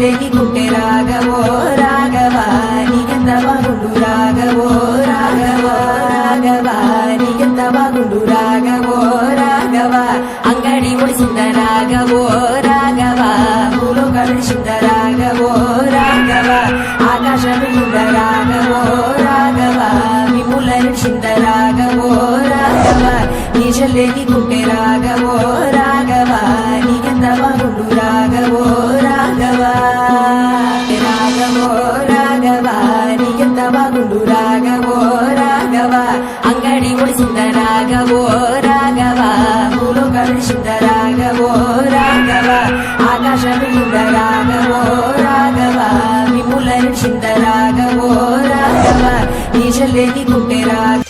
ನಿಜಲೇನಿ ಕುಂಟೆ ರಾಘವೋ ರಾಘವ ನಿಗಂತ ಬಾಗುಂಡು ರಾಘವೋ ರಾಘವ ರಾಘವ ನಿಗಂತ ಬಾಗುಂಡು ರಾಘವೋ ರಾಘವ ಅಂಗಡಿ ಉಳಿಸಿದ ರಾಘವೋ ರಾಘವ ಮೂಲು ಕಳಿಸಿದ ರಾಘವೋ ರಾಘವ ಆಕಾಶ ಬಿಡುದ ರಾಘವೋ ರಾಘವ ವಿಮುಲ ನಿಡಿಸಿದ ರಾಘವೋ ರಾಘವ ನಿಜಲೇನಿ ಕುಂಟೆ ರಾಘವೋ ರಾಘವ ನಿಗಂತ ಬಾಗುಂಡು ರಾಘವೋ ರಾಘವ ರಾಘವೋ ರಾಘವ ನಿಗಂತ ಬಾಗುಂಡು ರಾಘವೋ ರಾಘವ ಅಂಗಡಿ ಉಳಿಸಿದ ರಾಘವೋ ರಾಘವ ಮೂಲು ಕಳಿಸಿದ ರಾಘವೋ ರಾಘವ ಆಕಾಶ ಬಿಡುದ ರಾಘವೋ ರಾಘವ ವಿಮುಲ ನಿಡಿಸಿದ ರಾಘವೋ ರಾಘವ ನಿಜಲೇನಿ ಕುಂಟೆ ರಾಘವ